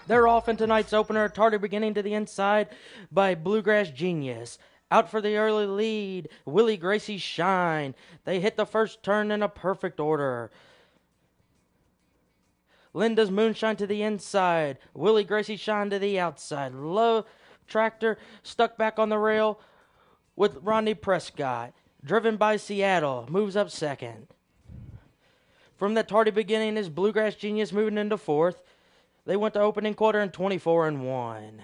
They're off in tonight's opener. Tardy beginning to the inside by Bluegrass Genius. Out for the early lead, Willie Gracie Shine. They hit the first turn in a perfect order. Linda's Moonshine to the inside. Willie Gracie Shine to the outside. Low Tractor stuck back on the rail with Rodney Prescott. Driven by Seattle. Moves up second. From that tardy beginning is Bluegrass Genius moving into fourth. They went to opening quarter in 24-1.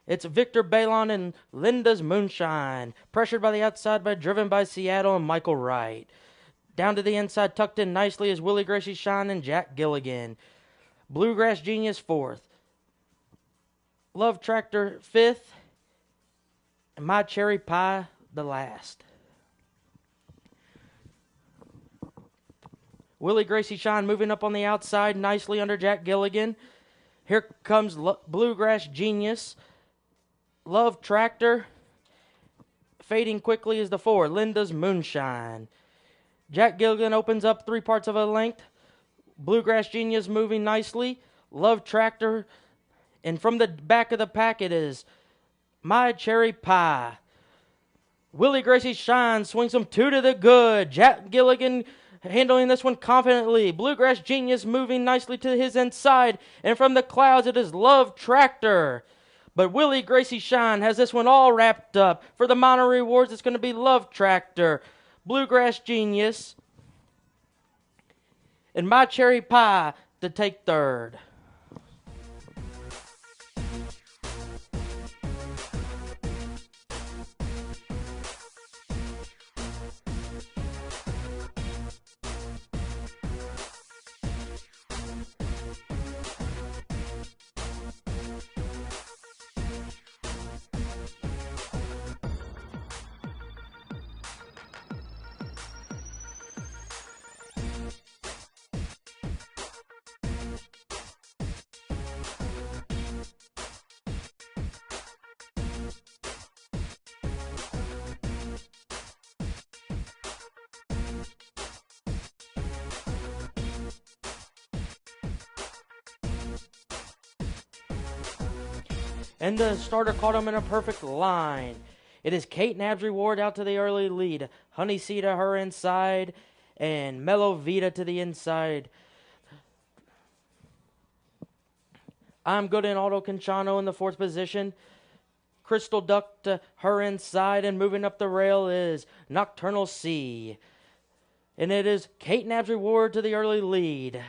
It's Victor Balon and Linda's Moonshine. Pressured by the outside by Driven by Seattle and Michael Wright. Down to the inside, tucked in nicely is Willie Gracie Shine and Jack Gilligan. Bluegrass Genius fourth. Love Tractor fifth. And My Cherry Pie the last. Willie Gracie Shine moving up on the outside nicely under Jack Gilligan. Here comes Bluegrass Genius. Love Tractor. Fading quickly is the four. Linda's Moonshine. Jack Gilligan opens up 3 parts of a length. Bluegrass Genius moving nicely. Love Tractor. And from the back of the pack it is My Cherry Pie. Willie Gracie Shine swings them 2 to the good. Jack Gilligan handling this one confidently. Bluegrass Genius moving nicely to his inside. And from the clouds it is Love Tractor. But Willie Gracie Shine has this one all wrapped up. For the minor rewards, it's going to be Love Tractor, Bluegrass Genius, and My Cherry Pie to take third. And the starter caught him in a perfect line. It is Kate Nab's reward out to the early lead. Honey C to her inside, and Mellow Vita to the inside. I'm Good in Auto Conchano in the 4th position. Crystal Duck to her inside, and moving up the rail is Nocturnal C. And it is Kate Nab's reward to the early lead.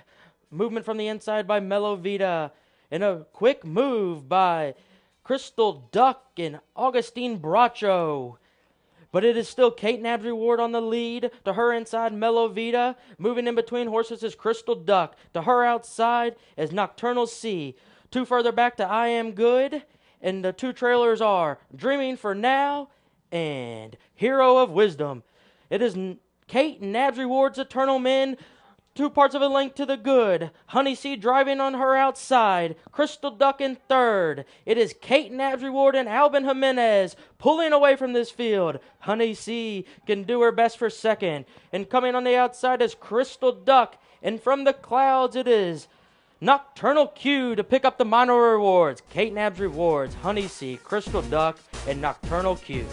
Movement from the inside by Mellow Vita. And a quick move by Crystal Duck and Augustine Bracho. But it is still Kate Nab's reward on the lead. To her inside, Mellow Vita. Moving in between horses is Crystal Duck. To her outside is Nocturnal C. 2 further back to I Am Good. And the 2 trailers are Dreaming for Now and Hero of Wisdom. It is Kate Nab's rewards Eternal Men. 2 parts of a length to the good. Honey C driving on her outside. Crystal Duck in third. It is Kate Nab's reward and Albin Jimenez pulling away from this field. Honey C can do her best for second. And coming on the outside is Crystal Duck. And from the clouds it is Nocturnal Q to pick up the minor rewards. Kate Nab's rewards, Honey C, Crystal Duck, and Nocturnal Q.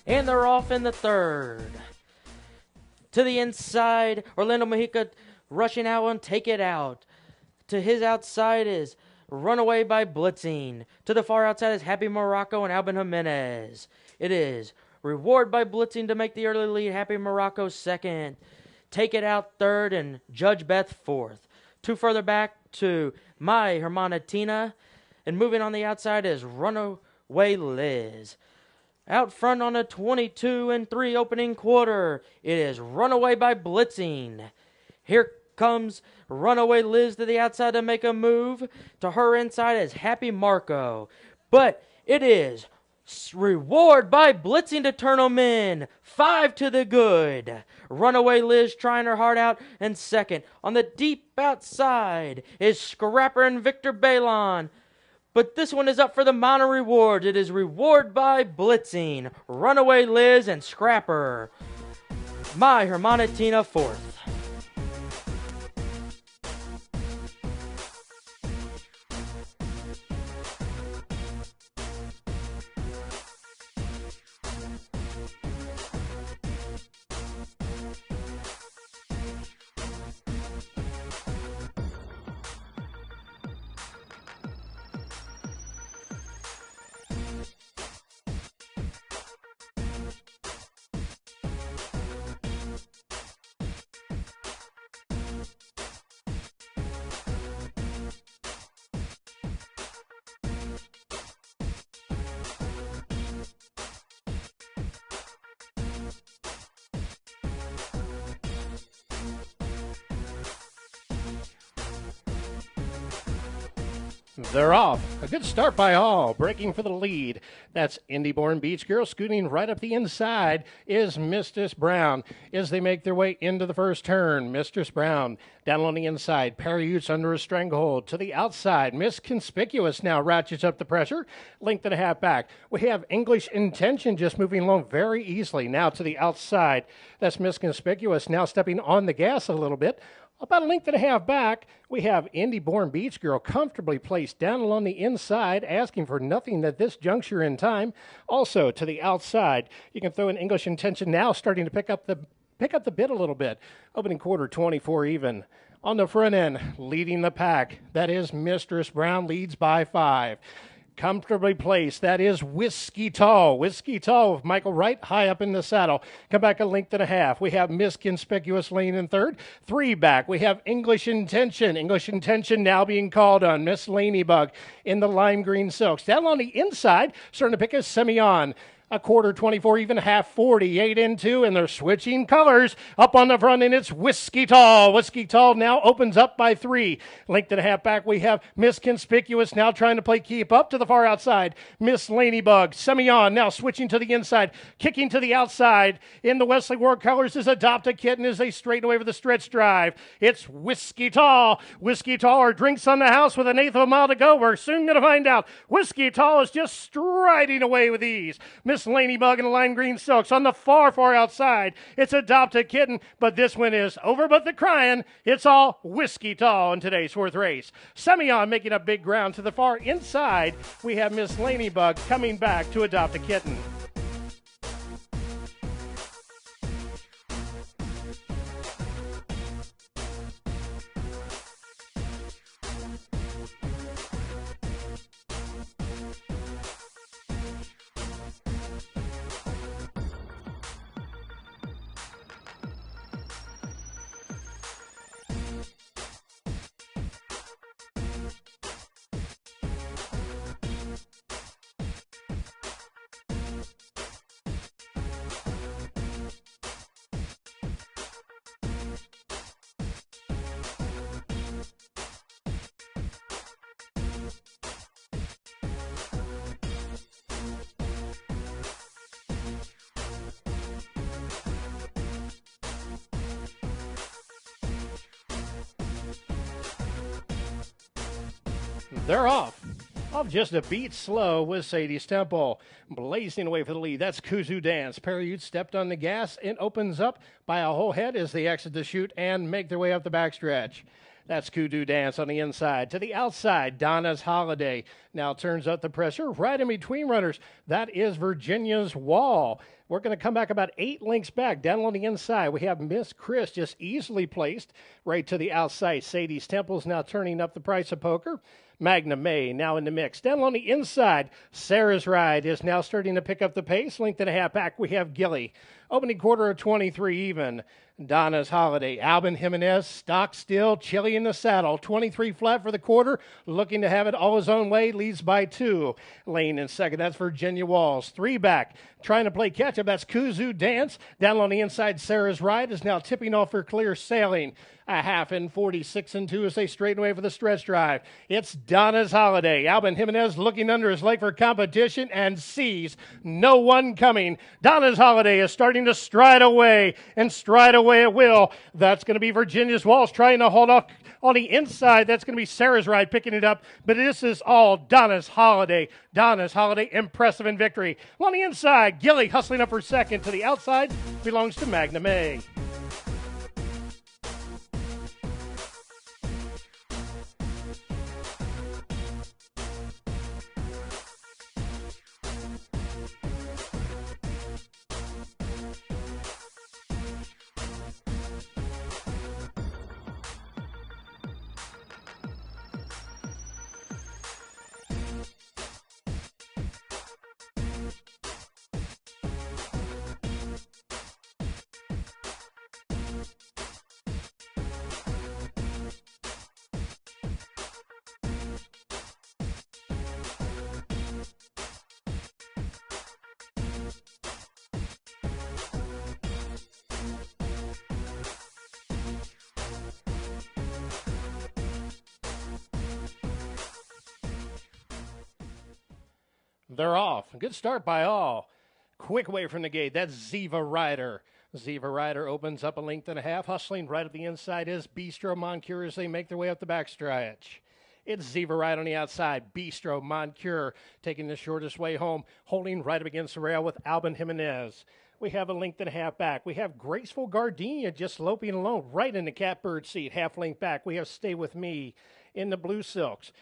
And they're off in the third. To the inside, Orlando Mexica rushing out and Take It Out. To his outside is Runaway by Blitzing. To the far outside is Happy Morocco and Albin Jimenez. It is Reward by Blitzing to make the early lead. Happy Morocco second. Take It Out third, and Judge Beth fourth. Two further back to My Hermana Tina, and moving on the outside is Runaway Liz. Out front on a 22-3 opening quarter, it is Runaway by Blitzing. Here comes Runaway Liz to the outside to make a move. To her inside is Happy Marco. But it is Reward by Blitzing to turn 'em in. 5 to the good. Runaway Liz trying her heart out. And second, on the deep outside, is Scrapper and Victor Balon. But this one is up for the minor reward. It is Reward by Blitzing. Runaway Liz and Scrapper. My Hermana Tina fourth. They're off. A good start by Hall, breaking for the lead. That's Indy-born Beach Girl. Scooting right up the inside is Mistress Brown as they make their way into the first turn. Mistress Brown down on the inside. Perry under a stranglehold. To the outside, Miss Conspicuous now ratchets up the pressure. Length and a half back. We have English Intention just moving along very easily. Now to the outside. That's Miss Conspicuous now stepping on the gas a little bit. About a length and a half back, we have Indy-born Beach Girl comfortably placed down along the inside, asking for nothing at this juncture in time. Also, to the outside, you can throw in English Intention now, starting to pick up the bit a little bit. Opening quarter, 24 even. On the front end, leading the pack, that is Mistress Brown, leads by 5. Comfortably placed, that is Whiskey Tall. Whiskey Tall with Michael Wright high up in the saddle. Come back a length and a half. We have Miss Conspicuous Lane in third. 3 back. We have English Intention. English Intention now being called on. Miss Lanybug in the lime green silks. Down on the inside, starting to pick a semi-on. A quarter, 24, even half, 48 into, and they're switching colors. Up on the front, and it's Whiskey Tall. Whiskey Tall now opens up by 3. Length and a half back, we have Miss Conspicuous now trying to play keep up to the far outside. Miss Lanybug, semi-on, now switching to the inside, kicking to the outside. In the Wesley Ward colors is Adopt a Kitten as they straighten away for the stretch drive. It's Whiskey Tall. Whiskey Tall, our drinks on the house with 1/8 of a mile to go. We're soon going to find out. Whiskey Tall is just striding away with ease. Miss Lanybug in the lime green silks on the far, far outside. It's Adopt a Kitten, but this one is over but the crying. It's all Whiskey Tall in today's 4th race. Semi-on making up big ground to the far inside. We have Miss Lanybug coming back to Adopt a Kitten. They're off just a beat slow with Sadie's Temple. Blazing away for the lead. That's Kuzu Dance. Perry stepped on the gas and opens up by a whole head as they exit the chute and make their way up the backstretch. That's Kudu Dance on the inside. To the outside, Donna's Holiday now turns up the pressure right in between runners. That is Virginia's Wall. We're going to come back about 8 lengths back. Down on the inside, we have Miss Chris just easily placed right to the outside. Sadie's Temple's now turning up the price of poker. Magna May now in the mix. Down on the inside, Sarah's Ride is now starting to pick up the pace. Length and a half back, we have Gilly. Opening quarter of 23 even. Donna's Holiday. Albin Jimenez, stock still, Chili in the saddle. 23 flat for the quarter. Looking to have it all his own way. Leads by 2. Lane in second. That's Virginia Walls. 3 back. Trying to play catch-up. That's Kuzu Dance. Down on the inside, Sarah's Ride is now tipping off for clear sailing. A half in 46 and 2 as they straighten away for the stretch drive. It's Donna's Holiday. Albin Jimenez looking under his leg for competition and sees no one coming. Donna's Holiday is starting to stride away, and stride away it will. That's going to be Virginia's Walls trying to hold off on the inside. That's going to be Sarah's Ride picking it up, but this is all Donna's Holiday. Donna's Holiday, impressive in victory. On the inside, Gilly hustling up for second. To the outside belongs to Magna May. They're off. Good start by all. Quick way from the gate. That's Ziva Rider. Ziva Rider opens up a length and a half. Hustling right at the inside is Bistro Moncure as they make their way up the backstretch. It's Ziva Rider on the outside. Bistro Moncure taking the shortest way home, holding right up against the rail with Albin Jimenez. We have a length and a half back. We have Graceful Gardenia just loping alone right in the catbird seat. Half length back. We have Stay With Me in the blue silks.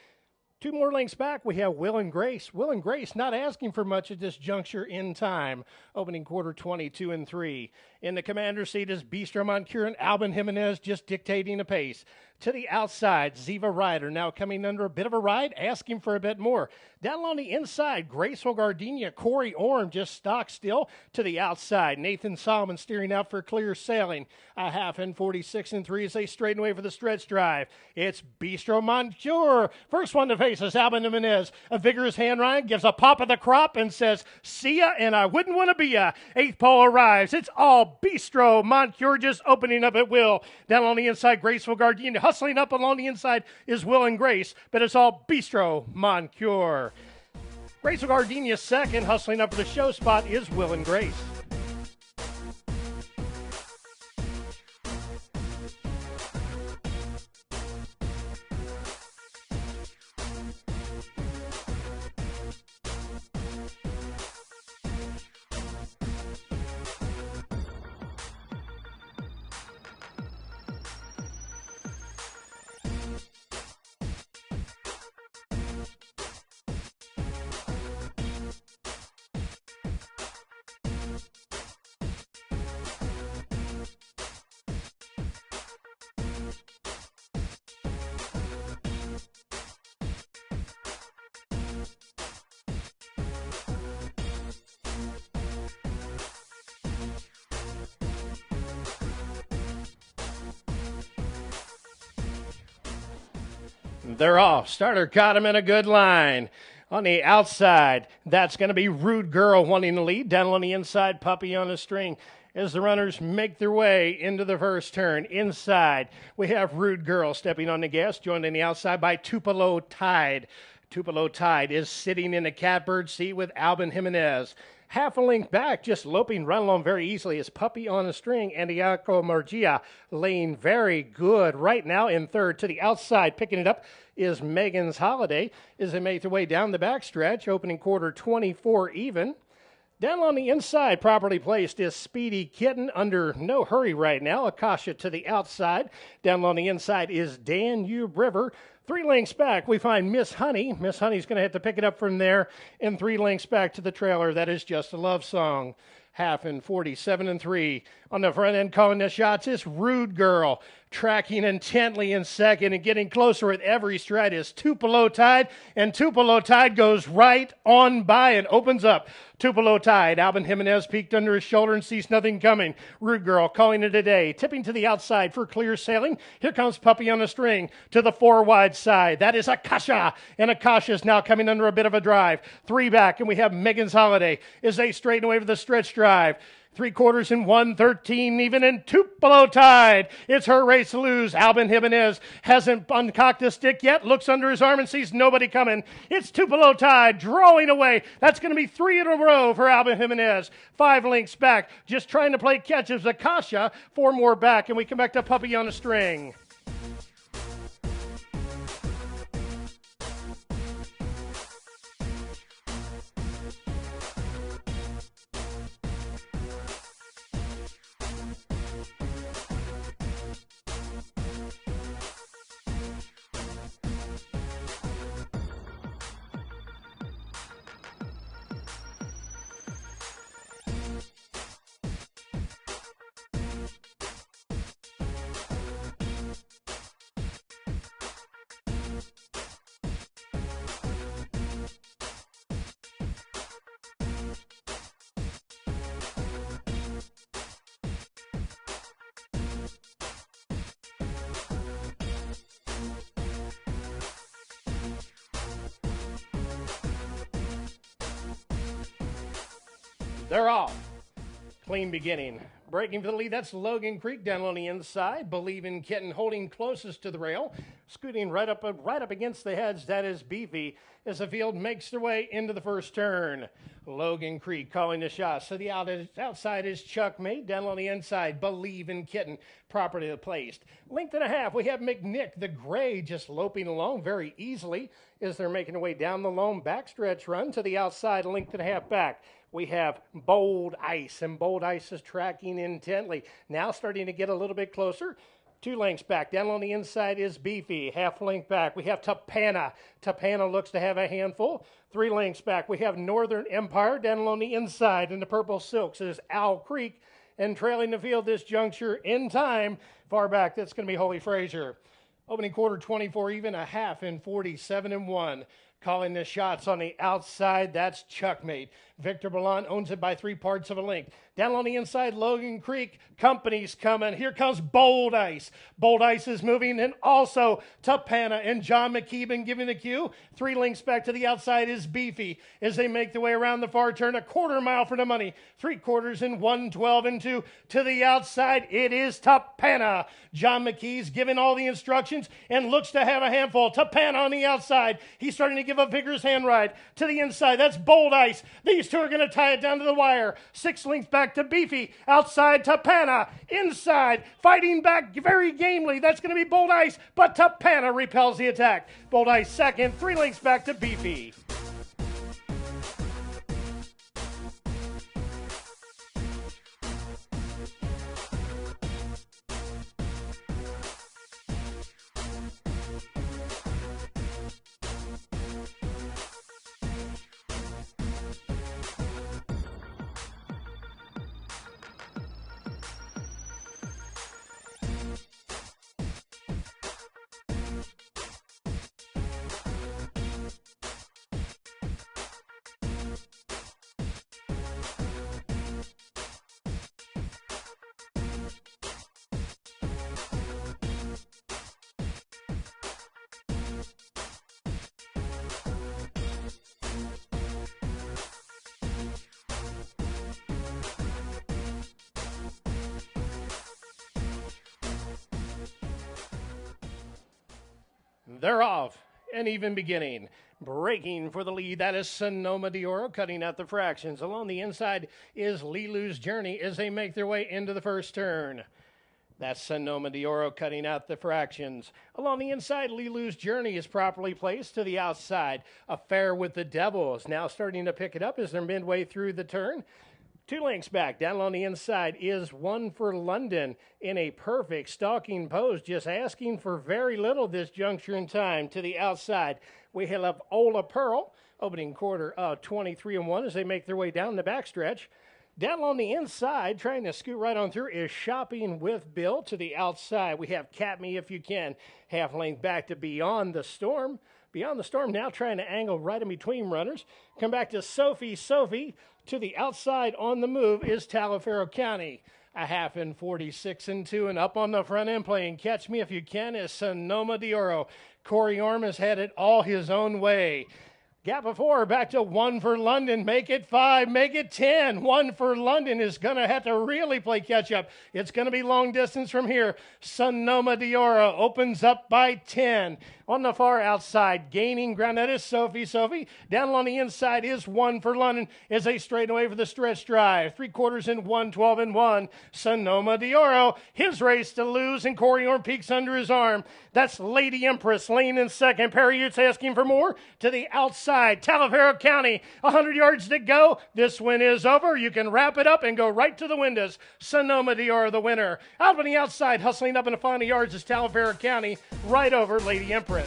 2 more lengths back, we have Will and Grace. Will and Grace not asking for much at this juncture in time. Opening quarter 22 and 3. In the commander's seat is Bistro Moncure and Albin Jimenez just dictating the pace. To the outside, Ziva Rider now coming under a bit of a ride, asking for a bit more. Down on the inside, Graceful Gardenia, Corey Orm just stock still. To the outside, Nathan Solomon steering out for clear sailing. A half in 46 and 3 as they straighten away for the stretch drive. It's Bistro Moncure. First one to face is Albin Jimenez. A vigorous hand ride, gives a pop of the crop and says, see ya, and I wouldn't want to be ya. 8th pole arrives. It's all Bistro Moncure just opening up at will. Down on the inside, Graceful Gardenia. Hustling up along the inside is Will and Grace, but it's all Bistro Moncure. Graceful Gardenia second. Hustling up for the show spot is Will and Grace. They're off. Starter caught him in a good line. On the outside, that's going to be Rude Girl wanting to lead. Down on the inside, Puppy on a string. As the runners make their way into the first turn. Inside, we have Rude Girl stepping on the gas, joined on the outside by Tupelo Tide. Tupelo Tide is sitting in the catbird seat with Albin Jimenez. Half a length back, just loping right along very easily is Puppy on a string. And Iaco Margia laying very good right now in third. To the outside, picking it up is Megan's Holiday as they make their way down the backstretch. Opening quarter 24 even. Down on the inside, properly placed, is Speedy Kitten under no hurry right now. Akasha to the outside. Down on the inside is Danube River. 3 lengths back, we find Miss Honey. Miss Honey's going to have to pick it up from there. And 3 lengths back to the trailer, that is Just a Love Song. half in 47-3. On the front end calling the shots is Rude Girl, tracking intently in second and getting closer with every stride is Tupelo Tide, and Tupelo Tide goes right on by and opens up. Tupelo Tide, Alvin Jimenez peeked under his shoulder and sees nothing coming. Rude Girl calling it a day, tipping to the outside for clear sailing. Here comes Puppy on a string to the 4 wide side. That is Akasha, and Akasha is now coming under a bit of a drive. 3 back, and we have Megan's Holiday as they straighten away for the stretch drive. 3/4 in 1:13 even in Tupelo Tide. It's her race to lose. Alvin Jimenez hasn't uncocked a stick yet, looks under his arm and sees nobody coming. It's Tupelo Tide drawing away. That's going to be 3 in a row for Alvin Jimenez. 5 lengths back, just trying to play catch as Akasha. 4 more back, and we come back to Puppy on a string. They're off. Clean beginning. Breaking for the lead, that's Logan Creek down on the inside. Believe in Kitten holding closest to the rail. Scooting right up against the heads, that is Beefy, as the field makes their way into the first turn. Logan Creek calling the shots. So the outside is Chuck May. Down on the inside, Believe in Kitten, properly placed. Length and a half, we have McNick, the gray, just loping along very easily as they're making their way down the lone backstretch run to the outside, length and a half back. We have Bold Ice, and Bold Ice is tracking intently. Now starting to get a little bit closer. 2 lengths back. Down on the inside is Beefy. Half length back. We have Tapana. Tapana looks to have a handful. 3 lengths back. We have Northern Empire. Down on the inside in the purple silks is Owl Creek. And trailing the field this juncture in time. Far back, that's going to be Holy Fraser. Opening quarter 24 even, a half in 47-1. Calling the shots on the outside, that's Chuckmate. Victor Ballon owns it by 3 parts of a length. Down on the inside, Logan Creek, company's coming. Here comes Bold Ice. Bold Ice is moving, and also Tapana and John McKeeben giving the cue. 3 lengths back to the outside is Beefy as they make their way around the far turn. A 1/4 mile for the money. 3/4 in 1:12 to the outside. It is Tapana. John McKee's giving all the instructions and looks to have a handful. Tapana on the outside. He's starting to give a vigorous hand ride to the inside. That's Bold Ice. These two are going to tie it down to the wire. 6 lengths back to Beefy. Outside Tapana. Inside. Fighting back very gamely. That's going to be Bold Ice, but Tapana repels the attack. Bold Ice second. 3 lengths back to Beefy. They're off, and even beginning. Breaking for the lead, that is Sonoma de Oro, cutting out the fractions. Along the inside is Lilu's Journey as they make their way into the first turn. That's Sonoma de Oro cutting out the fractions. Along the inside, Lilu's Journey is properly placed to the outside. Affair with the Devils now starting to pick it up as they're midway through the turn. 2 lengths back, down on the inside is One for London in a perfect stalking pose, just asking for very little this juncture in time. To the outside, we have Ola Pearl, opening quarter of 23-1 as they make their way down the backstretch. Down on the inside, trying to scoot right on through, is Shopping with Bill. To the outside, we have Cap Me If You Can. Half length back to Beyond the Storm. Beyond the Storm now trying to angle right in between runners. Come back to Sophie. To the outside on the move is Taliaferro County. A half in 46 and 2, and up on the front end playing Catch Me If You Can is Sonoma de Oro. Corey Orm has had it all his own way. Gap of 4, back to 1 for London. Make it 5, make it 10. 1 for London is going to have to really play catch up. It's going to be long distance from here. Sonoma de Oro opens up by 10. On the far outside, gaining ground, that is Sophie. Down on the inside is 1 for London as they straighten away for the stretch drive. 3/4 in 1, 12 and 1. Sonoma de Oro, his race to lose, and Corey Orm peeks under his arm. That's Lady Empress, lane in second. Perry Utes asking for more. To the outside, Taliaferro County, 100 yards to go. This win is over. You can wrap it up and go right to the windows. Sonoma de Oro, the winner. Out on the outside, hustling up in the final yards is Taliaferro County, right over Lady Empress.